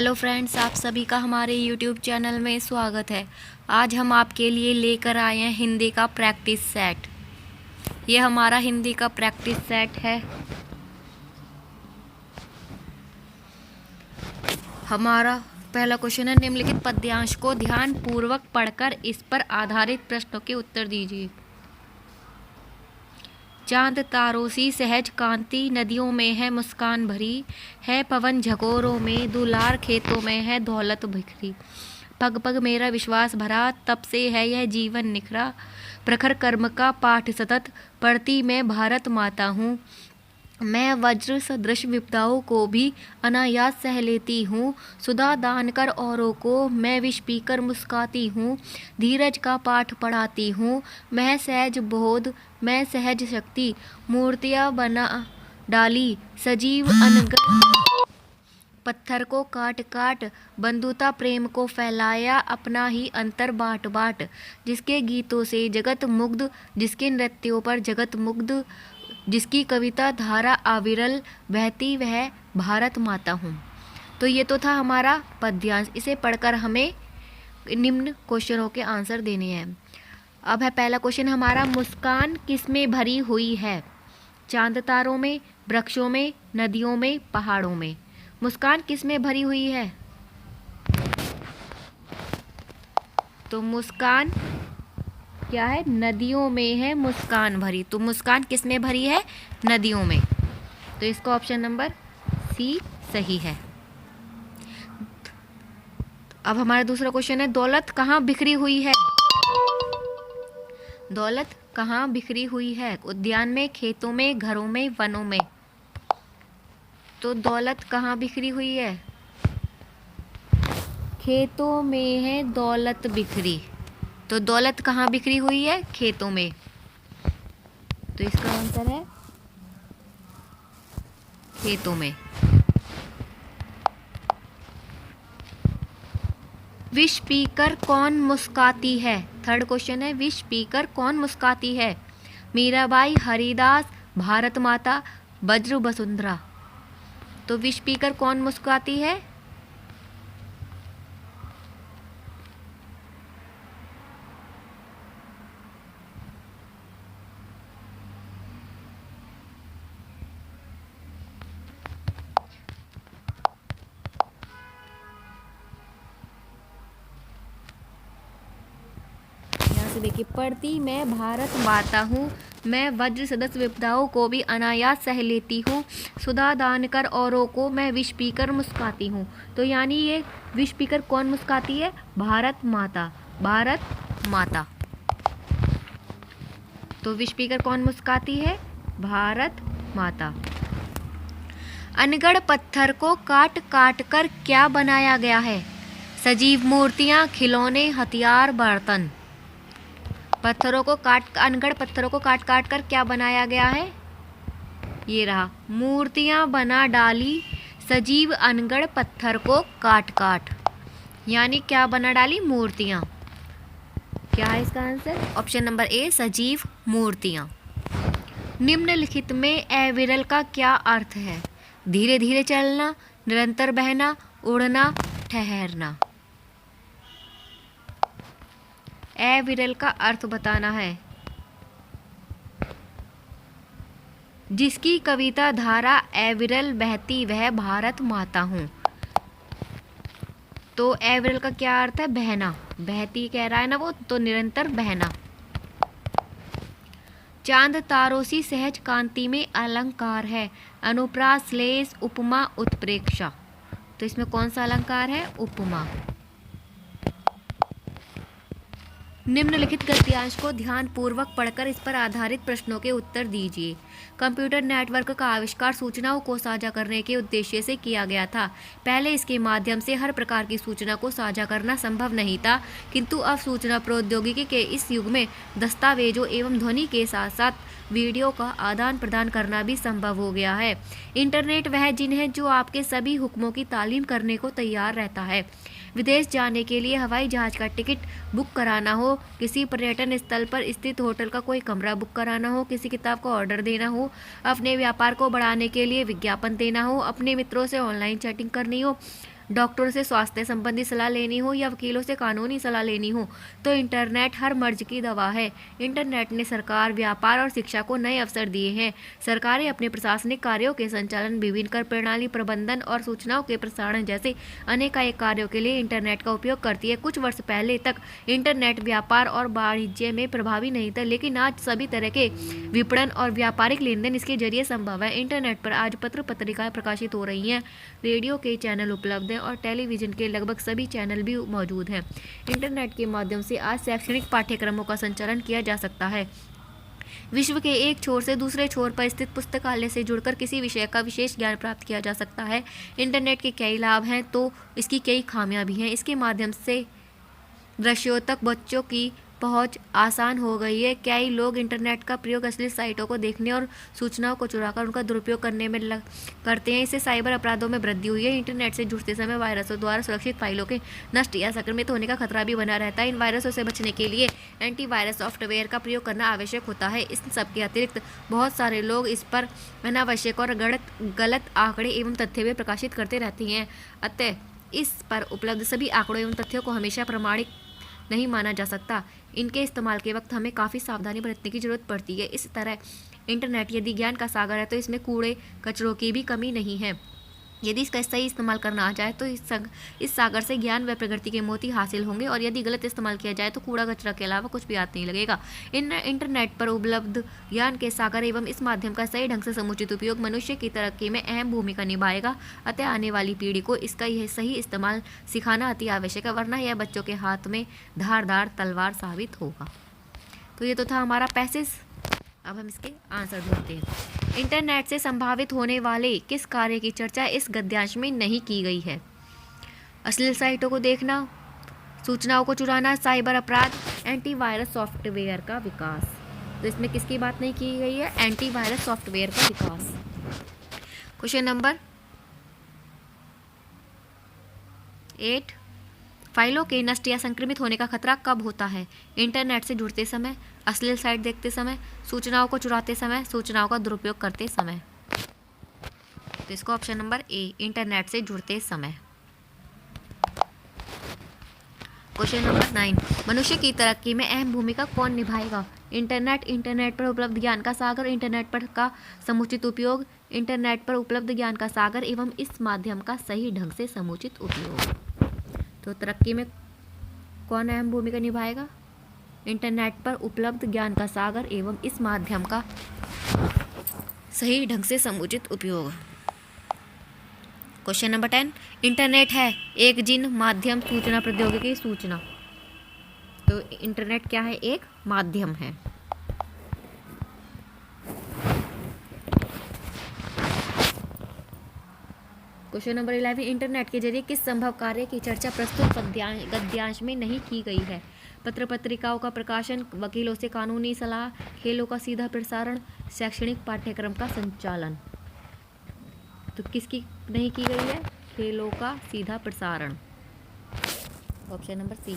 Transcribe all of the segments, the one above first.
Hello friends, आप सभी का हमारे यूट्यूब चैनल में स्वागत है। आज हम आपके लिए लेकर आए हैं हिंदी का प्रैक्टिस सेट। ये हमारा हिंदी का प्रैक्टिस सेट है। हमारा पहला क्वेश्चन है, निम्नलिखित पद्यांश को ध्यान पूर्वक पढ़कर इस पर आधारित प्रश्नों के उत्तर दीजिए। चांद तारों सी सहज कांति, नदियों में है मुस्कान भरी, है पवन झकोरों में, दुलार खेतों में है दौलत बिखरी। पग पग मेरा विश्वास भरा, तब से है यह जीवन निखरा, प्रखर कर्म का पाठ सतत, पढ़ती मैं भारत माता हूँ। मैं वज्र सदृश विपदाओं को भी अनायास सह लेती हूँ, सुधा दान कर औरों को मैं विष पीकर मुस्काती हूँ। धीरज का पाठ पढ़ाती हूँ, मैं सहज बोध मैं सहज शक्ति, मूर्तियाँ बना डाली सजीव अनगढ़, पत्थर को काट काट बंधुता प्रेम को फैलाया, अपना ही अंतर बाट बाट। जिसके गीतों से जगत मुग्ध, जिसके नृत्यों पर जगत मुग्ध, जिसकी कविता धारा अविरल बहती, वह भारत माता हूँ। तो ये तो था हमारा पद्यांश। इसे पढ़कर हमें निम्न क्वेश्चनों के आंसर देने हैं। अब है पहला क्वेश्चन हमारा, मुस्कान किस में भरी हुई है? चांद तारों में, वृक्षों में, नदियों में, पहाड़ों में। मुस्कान किस में भरी हुई है? तो मुस्कान क्या है? नदियों में है मुस्कान भरी। तो मुस्कान किस में भरी है? नदियों में। तो इसका ऑप्शन नंबर सी सही है। अब हमारा दूसरा क्वेश्चन है, दौलत कहाँ बिखरी हुई है? दौलत कहाँ बिखरी हुई है? उद्यान में, खेतों में, घरों में, वनों में। तो दौलत कहाँ बिखरी हुई है? खेतों में है दौलत बिखरी। तो दौलत कहाँ बिखरी हुई है? खेतों में। तो इसका आंसर है खेतों में। विष पीकर कौन मुस्काती है? थर्ड क्वेश्चन है, विष पीकर कौन मुस्काती है? मीराबाई, हरिदास, भारत माता, वज्र वसुंधरा। तो विष पीकर कौन मुस्काती है? देखिए, पढ़ती मैं भारत माता हूँ, मैं वज्र सदृश विपदाओं को भी अनायास सह लेती हूँ, सुधा दान कर औरों को मैं विष पीकर मुस्काती हूँ। तो यानी ये विष पीकर कौन मुस्काती है? भारत माता। भारत माता। तो विष पीकर कौन मुस्काती है? भारत माता। अनगढ़ पत्थर को काट काट कर क्या बनाया गया है? सजीव मूर्तियाँ, खिलौने, हथियार, बर्तन। अनगढ़ पत्थरों को काट काट कर क्या बनाया गया है? ये रहा, मूर्तियां बना डाली सजीव अनगढ़ पत्थर को काट काट। यानी क्या बना डाली? मूर्तियां। क्या है इसका आंसर? ऑप्शन नंबर ए, सजीव मूर्तियां। निम्नलिखित में अविरल का क्या अर्थ है? धीरे धीरे चलना, निरंतर बहना, उड़ना, ठहरना। अविरल का अर्थ बताना है। जिसकी कविता धारा अविरल बहती, वह भारत माता हूँ। तो अविरल का क्या अर्थ है? बहना। बहती कह रहा है ना वो, तो निरंतर बहना। चांद तारों सी सहज कांति में अलंकार है, अनुप्रास, श्लेष, उपमा, उत्प्रेक्षा। तो इसमें कौन सा अलंकार है? उपमा। निम्नलिखित गद्यांश को ध्यान पूर्वक पढ़कर इस पर आधारित प्रश्नों के उत्तर दीजिए। कंप्यूटर नेटवर्क का आविष्कार सूचनाओं को साझा करने के उद्देश्य से किया गया था। पहले इसके माध्यम से हर प्रकार की सूचना को साझा करना संभव नहीं था, किंतु अब सूचना प्रौद्योगिकी के इस युग में दस्तावेजों एवं ध्वनि के साथ साथ वीडियो का आदान प्रदान करना भी संभव हो गया है। इंटरनेट वह जिन है जो आपके सभी हुक्मों की तालीम करने को तैयार रहता है। विदेश जाने के लिए हवाई जहाज का टिकट बुक कराना हो, किसी पर्यटन स्थल पर स्थित होटल का कोई कमरा बुक कराना हो, किसी किताब का ऑर्डर देना हो, अपने व्यापार को बढ़ाने के लिए विज्ञापन देना हो, अपने मित्रों से ऑनलाइन चैटिंग करनी हो, डॉक्टरों से स्वास्थ्य संबंधी सलाह लेनी हो या वकीलों से कानूनी सलाह लेनी हो तो इंटरनेट हर मर्ज की दवा है। इंटरनेट ने सरकार, व्यापार और शिक्षा को नए अवसर दिए हैं। सरकारें अपने प्रशासनिक कार्यों के संचालन, विभिन्न कर प्रणाली प्रबंधन और सूचनाओं के प्रसारण जैसे अनेकानेक कार्यों के लिए इंटरनेट का उपयोग करती है। कुछ वर्ष पहले तक इंटरनेट व्यापार और वाणिज्य में प्रभावी नहीं था, लेकिन आज सभी तरह के विपणन और व्यापारिक लेनदेन इसके जरिए संभव है। इंटरनेट पर आज पत्र पत्रिकाएं प्रकाशित हो रही हैं, रेडियो के चैनल उपलब्ध हैं और टेलीविजन के लगभग सभी चैनल भी मौजूद हैं। इंटरनेट के माध्यम से आज शैक्षणिक पाठ्यक्रमों का संचालन किया जा सकता है। विश्व के एक छोर से दूसरे छोर पर स्थित पुस्तकालय से जुड़कर किसी विषय का विशेष ज्ञान प्राप्त किया जा सकता है। इंटरनेट के कई लाभ हैं तो इसकी कई खामियां भी हैं। इसके माध्यम से दृश्यों तक बच्चों की पहुंच आसान हो गई है। कई लोग इंटरनेट का प्रयोग अश्लील साइटों को देखने और सूचनाओं को चुराकर उनका दुरुपयोग करने में करते हैं। इससे साइबर अपराधों में वृद्धि हुई है। इंटरनेट से जुड़ते समय वायरसों द्वारा सुरक्षित फाइलों के नष्ट या संक्रमित होने का खतरा भी बना रहता है। इन वायरसों से बचने के लिए एंटीवायरस सॉफ्टवेयर का प्रयोग करना आवश्यक होता है। इस सब के अतिरिक्त बहुत सारे लोग इस पर अनावश्यक और गलत आंकड़े एवं तथ्य भी प्रकाशित करते रहते हैं। अतः इस पर उपलब्ध सभी आंकड़ों एवं तथ्यों को हमेशा प्रमाणिक नहीं माना जा सकता। इनके इस्तेमाल के वक्त हमें काफ़ी सावधानी बरतने की जरूरत पड़ती है। इस तरह इंटरनेट यदि ज्ञान का सागर है तो इसमें कूड़े कचरों की भी कमी नहीं है। यदि इसका सही इस्तेमाल करना आ जाए तो इस सागर से ज्ञान व प्रगति के मोती हासिल होंगे और यदि गलत इस्तेमाल किया जाए तो कूड़ा कचरा के अलावा कुछ भी हाथ नहीं लगेगा। इंटरनेट पर उपलब्ध ज्ञान के सागर एवं इस माध्यम का सही ढंग से समुचित उपयोग मनुष्य की तरक्की में अहम भूमिका निभाएगा। अतः आने वाली पीढ़ी को इसका यह सही इस्तेमाल सिखाना अति आवश्यक है, वरना यह बच्चों के हाथ में धारदार तलवार साबित होगा। तो ये तो था हमारा पैसेज। अब हम इसके आंसर ढूंढते हैं। इंटरनेट से संभावित होने वाले किस कार्य की चर्चा इस गद्यांश में नहीं की गई है? अश्लील साइटों को देखना, सूचनाओं को चुराना, साइबर अपराध, एंटीवायरस सॉफ्टवेयर का विकास। तो इसमें किसकी बात नहीं की गई है? एंटीवायरस सॉफ्टवेयर का विकास। क्वेश्चन नंबर 8, फाइलों के नष्ट या संक्रमित होने का खतरा कब होता है? इंटरनेट से जुड़ते समय, अश्लील साइट देखते समय, सूचनाओं को चुराते समय, सूचनाओं का दुरुपयोग करते समय। तो इसको ऑप्शन नंबर ए, इंटरनेट से जुड़ते समय। क्वेश्चन नंबर 9, मनुष्य की तरक्की में अहम भूमिका कौन निभाएगा? इंटरनेट पर उपलब्ध ज्ञान का सागर, इंटरनेट पर का समुचित उपयोग, इंटरनेट पर उपलब्ध ज्ञान का सागर एवं इस माध्यम का सही ढंग से समुचित उपयोग। तो तरक्की में कौन अहम भूमिका निभाएगा? इंटरनेट पर उपलब्ध ज्ञान का सागर एवं इस माध्यम का सही ढंग से समुचित उपयोग। क्वेश्चन नंबर 10, इंटरनेट है एक जिन माध्यम सूचना प्रौद्योगिकी सूचना। तो इंटरनेट क्या है? एक माध्यम है। क्वेश्चन नंबर 11, इंटरनेट के जरिए किस संभव कार्य की चर्चा प्रस्तुत गद्यांश में नहीं की गई है? पत्र पत्रिकाओं का प्रकाशन, वकीलों से कानूनी सलाह, खेलों का सीधा प्रसारण, शैक्षणिक पाठ्यक्रम का संचालन। तो किसकी नहीं की गई है? खेलों का सीधा प्रसारण। ऑप्शन नंबर सी।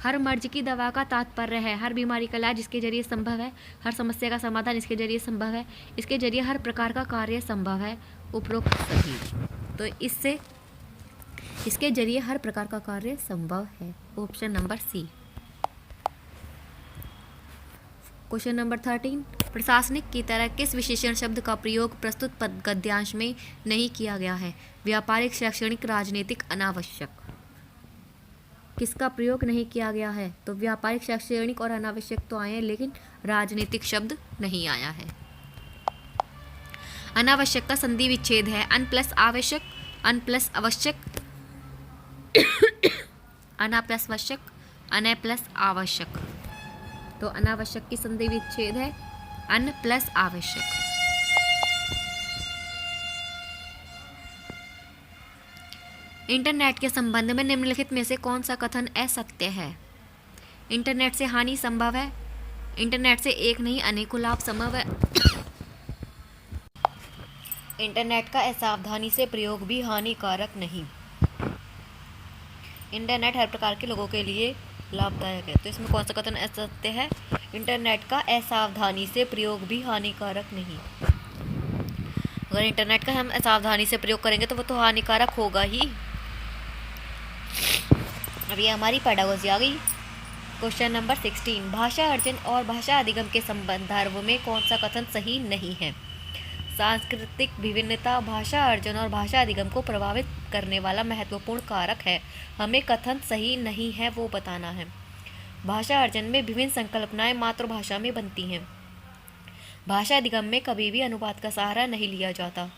हर मर्ज की दवा का तात्पर्य है हर बीमारी का इलाज इसके जरिए संभव है, हर समस्या का समाधान इसके जरिए संभव है, इसके जरिए हर प्रकार का कार्य संभव है। उपरोक्त सही। तो इसके जरिए हर प्रकार का कार्य संभव है। Option number C. Question number 13, प्रशासनिक की तरह किस विशेषण शब्द का प्रयोग प्रस्तुत गद्यांश में नहीं किया गया है? व्यापारिक, शैक्षणिक, राजनीतिक, अनावश्यक। किसका प्रयोग नहीं किया गया है? तो व्यापारिक, शैक्षणिक और अनावश्यक तो आए हैं, लेकिन राजनीतिक शब्द नहीं आया है। अनावश्यक का संधि विच्छेद है अन प्लस आवश्यक, अन प्लस आवश्यक, अना प्लस आवश्यक, अन प्लस आवश्यक। तो अनावश्यक की संधि विच्छेद है अन प्लस आवश्यक। इंटरनेट के संबंध में निम्नलिखित में से कौन सा कथन असत्य है? इंटरनेट से हानि संभव है, इंटरनेट से एक नहीं अनेकों लाभ संभव है, इंटरनेट का असावधानी से प्रयोग भी हानिकारक नहीं, इंटरनेट हर प्रकार के लोगों के लिए लाभदायक है। तो इसमें कौन सा कथन असत्य है? इंटरनेट का असावधानी से प्रयोग भी हानिकारक नहीं। अगर इंटरनेट का हम असावधानी से प्रयोग करेंगे तो वो तो हानिकारक होगा ही। अब ये हमारी पेडागोजी आ गई। क्वेश्चन नंबर 16, भाषा अर्जन और भाषा अधिगम के संबंधार्व में कौन सा कथन सही नहीं है? सांस्कृतिक विभिन्नता भाषा अर्जन और भाषा अधिगम को प्रभावित करने वाला महत्वपूर्ण कारक है। हमें कथन सही नहीं है वो बताना है। भाषा अर्जन में विभिन्न संकल्पनाएं मातृभाषा में बनती हैं। भाषा अधिगम में कभी भी अनुवाद का सहारा नहीं लिया जाता।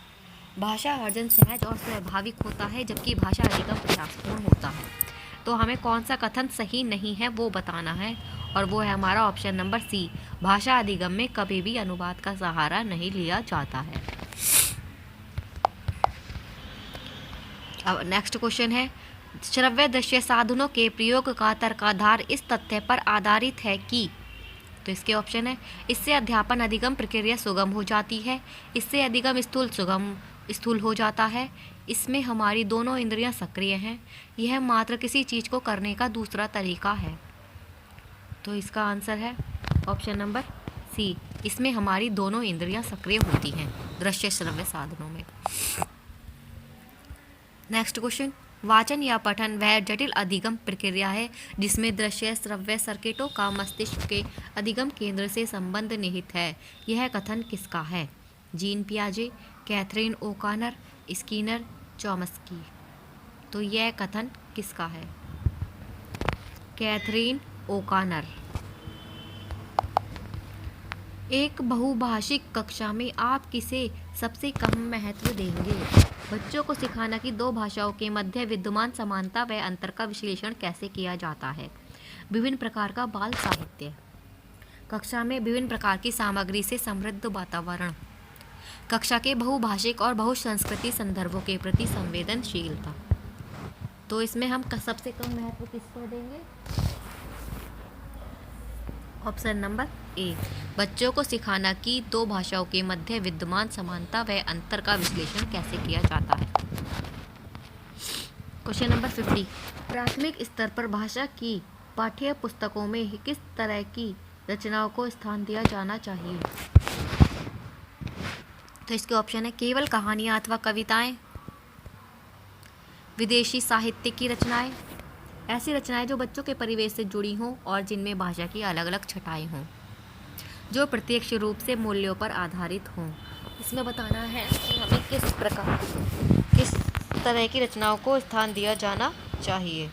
भाषा अर्जन सहज और स्वाभाविक होता है जबकि भाषा अधिगम प्रयासपूर्ण होता है। तो हमें कौन सा कथन सही नहीं है वो बताना है, और वो है हमारा ऑप्शन नंबर सी, भाषा अधिगम में कभी भी अनुवाद का सहारा नहीं लिया जाता है। अब नेक्स्ट क्वेश्चन है, श्रव्य दृश्य साधनों के प्रयोग का तर्काधार इस तथ्य पर आधारित है कि, तो इसके ऑप्शन है, इससे अध्यापन अधिगम प्रक्रिया सुगम हो जाती है, इससे अधिगम स्थूल हो जाता है, इसमें हमारी दोनों इंद्रियां सक्रिय हैं, यह मात्र किसी चीज़ को करने का दूसरा तरीका है। तो इसका आंसर है ऑप्शन नंबर सी, इसमें हमारी दोनों इंद्रियां सक्रिय होती हैं दृश्य श्रव्य साधनों में। नेक्स्ट क्वेश्चन, वाचन या पठन वह जटिल अधिगम प्रक्रिया है जिसमें दृश्य श्रव्य सर्किटों का मस्तिष्क के अधिगम केंद्र से संबंध निहित है। यह कथन किसका है? जीन पियाजे, कैथरीन ओकानर, स्किनर, चॉम्स्की। तो यह कथन किसका है? Catherine O'Connor. एक बहुभाषिक कक्षा में आप किसे सबसे कम महत्व देंगे? बच्चों को सिखाना कि दो भाषाओं के मध्य विद्यमान समानता व अंतर का विश्लेषण कैसे किया जाता है। विभिन्न प्रकार का बाल साहित्य। कक्षा में विभिन्न प्रकार की सामग्री से समृद्ध वातावरण। कक्षा के बहुभाषिक और बहुसंस्कृति संदर्भों के प्रति संवेदनशीलता। तो इसमें हम सबसे कम महत्व किसको देंगे? ऑप्शन नंबर ए, बच्चों को सिखाना कि दो भाषाओं के मध्य विद्यमान समानता व अंतर का विश्लेषण कैसे किया जाता है। क्वेश्चन नंबर 50, प्राथमिक स्तर पर भाषा की पाठ्य पुस्तकों में किस तरह की रचनाओं को स्थान दिया जाना चाहिए? तो इसके ऑप्शन है, केवल कहानियाँ अथवा कविताएं, विदेशी साहित्य की रचनाएं, ऐसी रचनाएं जो बच्चों के परिवेश से जुड़ी हों और जिनमें भाषा की अलग अलग छटाएं हों, जो प्रत्यक्ष रूप से मूल्यों पर आधारित हों। इसमें बताना है कि हमें किस तरह की रचनाओं को स्थान दिया जाना चाहिए।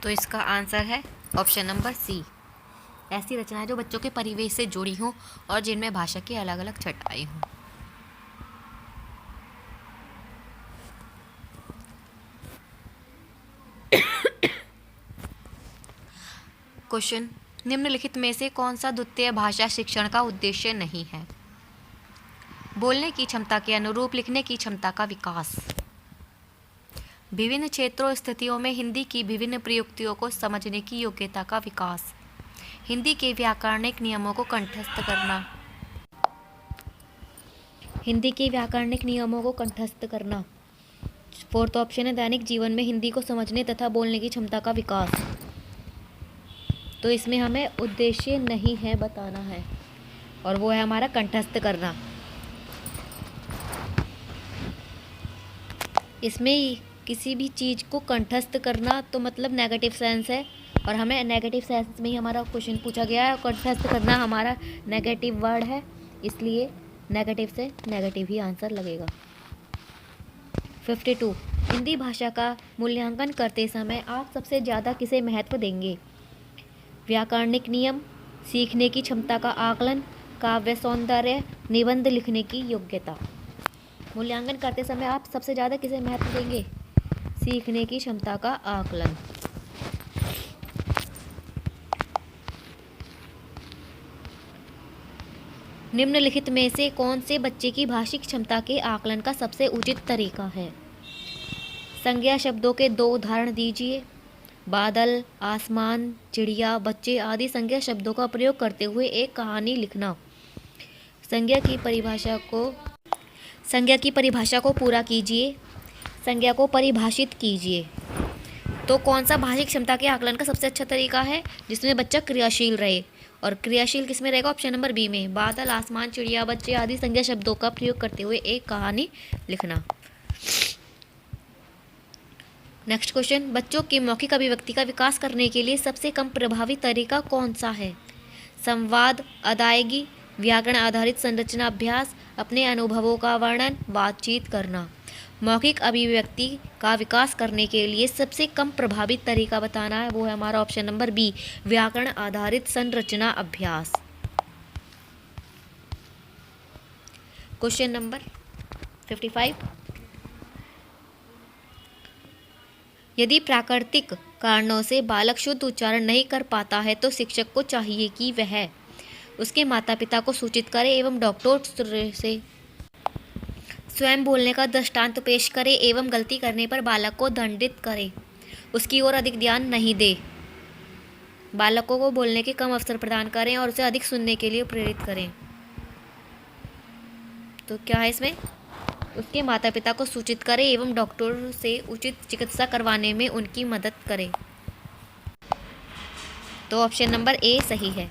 तो इसका आंसर है ऑप्शन नंबर सी, ऐसी रचनाएं जो बच्चों के परिवेश से जुड़ी हों और जिनमें भाषा की अलग अलग छटाई हों। क्वेश्चन, निम्नलिखित में से कौन सा द्वितीय भाषा शिक्षण का उद्देश्य नहीं है? बोलने की क्षमता के अनुरूप लिखने की क्षमता का विकास, विभिन्न क्षेत्रों स्थितियों में हिंदी की विभिन्न प्रयुक्तियों को समझने की योग्यता का विकास, हिंदी के व्याकरणिक नियमों को कंठस्थ करना, हिंदी के व्याकरणिक नियमों को कंठस्थ करना। फोर्थ ऑप्शन है, दैनिक जीवन में हिंदी को समझने तथा बोलने की क्षमता का विकास। तो इसमें हमें उद्देश्य नहीं है बताना है, और वो है हमारा कंठस्थ करना। इसमें किसी भी चीज़ को कंठस्थ करना तो मतलब नेगेटिव सेंस है, और हमें नेगेटिव सेंस में ही हमारा क्वेश्चन पूछा गया है। कंठस्थ करना हमारा नेगेटिव वर्ड है, इसलिए नेगेटिव से नेगेटिव ही आंसर लगेगा। 52, हिंदी भाषा का मूल्यांकन करते समय आप सबसे ज़्यादा किसे महत्व देंगे? व्याकरणिक नियम, सीखने की क्षमता का आकलन, काव्य सौंदर्य, निबंध लिखने की योग्यता। मूल्यांकन करते समय आप सबसे ज़्यादा किसे महत्व देंगे? सीखने की क्षमता का आकलन। निम्नलिखित में से कौन से बच्चे की भाषिक क्षमता के आकलन का सबसे उचित तरीका है? संज्ञा शब्दों के 2 उदाहरण दीजिए। बादल, आसमान, चिड़िया, बच्चे आदि संज्ञा शब्दों का प्रयोग करते हुए एक कहानी लिखना। संज्ञा की परिभाषा को संज्ञा की परिभाषा को पूरा कीजिए। संज्ञा को परिभाषित कीजिए। तो कौन सा भाषिक क्षमता के आकलन का सबसे अच्छा तरीका है जिसमें बच्चा क्रियाशील रहे? और क्रियाशील किस में रहेगा? ऑप्शन नंबर बी में। बादल, आसमान, चिड़िया, बच्चे आदि संज्ञा शब्दों का प्रयोग करते हुए एक कहानी लिखना। नेक्स्ट क्वेश्चन, बच्चों की मौखिक अभिव्यक्ति का विकास करने के लिए सबसे कम प्रभावी तरीका कौन सा है? संवाद, अदायगी, व्याकरण आधारित संरचना अभ्यास, अपने अनुभवों का वर्णन, बातचीत करना। मौखिक अभिव्यक्ति का विकास करने के लिए सबसे कम प्रभावी तरीका बताना है, वो है हमारा ऑप्शन नंबर बी, व्याकरण आधारित संरचना अभ्यास। क्वेश्चन नंबर 55, यदि प्राकृतिक कारणों से बालक शुद्ध उच्चारण नहीं कर पाता है तो शिक्षक को चाहिए कि वह उसके माता पिता को सूचित करे एवं डॉक्टर से स्वयं बोलने का दृष्टांत पेश करे एवं गलती करने पर बालक को दंडित करे, उसकी ओर अधिक ध्यान नहीं दे। बालकों को बोलने के कम अवसर प्रदान करें और उसे अधिक सुनने के लिए प्रेरित करें। तो क्या है इसमें? उसके माता पिता को सूचित करें एवं डॉक्टर से उचित चिकित्सा करवाने में उनकी मदद करें। तो ऑप्शन नंबर ए सही है।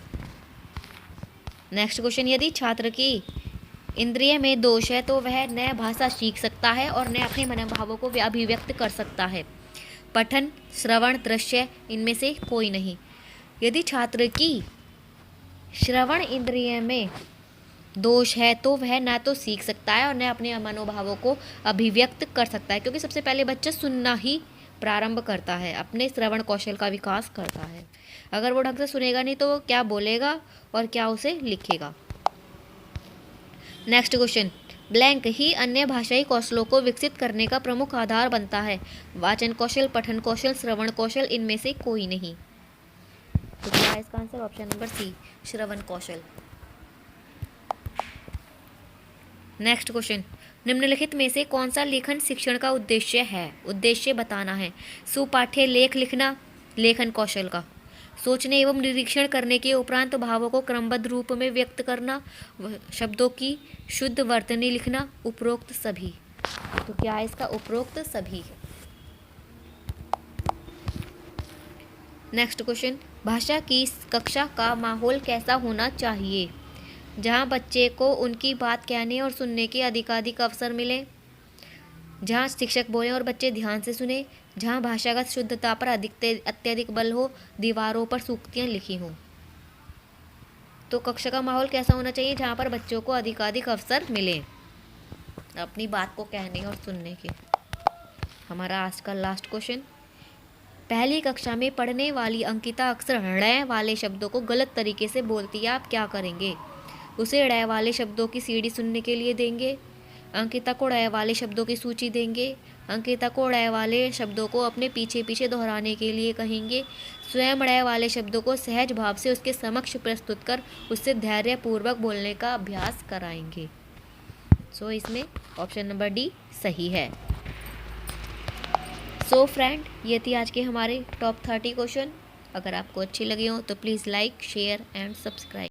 नेक्स्ट क्वेश्चन, यदि छात्र की इंद्रिय में दोष है तो वह नया भाषा सीख सकता है और नए अपने मनोभावों को अभिव्यक्त कर सकता है। पठन, श्रवण, दृश्य, इनमें से कोई नहीं। यदि छात्र की श्रवण इंद्रिय में दोष है तो वह ना तो सीख सकता है और न अपने मनोभावों को अभिव्यक्त कर सकता है, क्योंकि सबसे पहले बच्चा सुनना ही प्रारंभ करता है, अपने श्रवण कौशल का विकास करता है। अगर वो ढंग से सुनेगा नहीं तो वो क्या बोलेगा और क्या उसे लिखेगा। नेक्स्ट क्वेश्चन, ब्लैंक ही अन्य भाषाई कौशलों को विकसित करने का प्रमुख आधार बनता है। वाचन कौशल, पठन कौशल, श्रवण कौशल, इनमें से कोई नहीं। तो क्या है इसका आंसर? ऑप्शन नंबर सी, श्रवण कौशल। नेक्स्ट क्वेश्चन, निम्नलिखित में से कौन सा लेखन शिक्षण का उद्देश्य है? उद्देश्य बताना है। सुपाठ्य लेख लिखना, लेखन कौशल का। सोचने एवं निरीक्षण करने के उपरांत भावों को क्रमबद्ध रूप में व्यक्त करना, शब्दों की शुद्ध वर्तनी लिखना, उपरोक्त सभी। तो क्या है इसका? उपरोक्त सभी। नेक्स्ट क्वेश्चन, भाषा की कक्षा का माहौल कैसा होना चाहिए? जहां बच्चे को उनकी बात कहने और सुनने के अधिकाधिक अवसर मिले, जहां शिक्षक बोले और बच्चे ध्यान से सुने, जहां भाषागत शुद्धता पर अत्यधिक बल हो, दीवारों पर सूक्तियाँ लिखी हों। तो कक्षा का माहौल कैसा होना चाहिए? जहां पर बच्चों को अधिकाधिक अवसर मिले अपनी बात को कहने और सुनने के। हमारा आज का लास्ट क्वेश्चन, पहली कक्षा में पढ़ने वाली अंकिता अक्सर ड़ वाले शब्दों को गलत तरीके से बोलती है, आप क्या करेंगे? उसे ड़ वाले शब्दों की सीडी सुनने के लिए देंगे, अंकिता को ड़ वाले शब्दों की सूची देंगे, अंकिता को ड़ वाले शब्दों को अपने पीछे पीछे दोहराने के लिए कहेंगे, स्वयं ड़ वाले शब्दों को सहज भाव से उसके समक्ष प्रस्तुत कर उससे धैर्यपूर्वक बोलने का अभ्यास कराएंगे। सो इसमें ऑप्शन नंबर डी सही है। सो फ्रेंड, ये थी आज के हमारे टॉप 30 क्वेश्चन। अगर आपको अच्छे लगे हो तो please like, share and subscribe.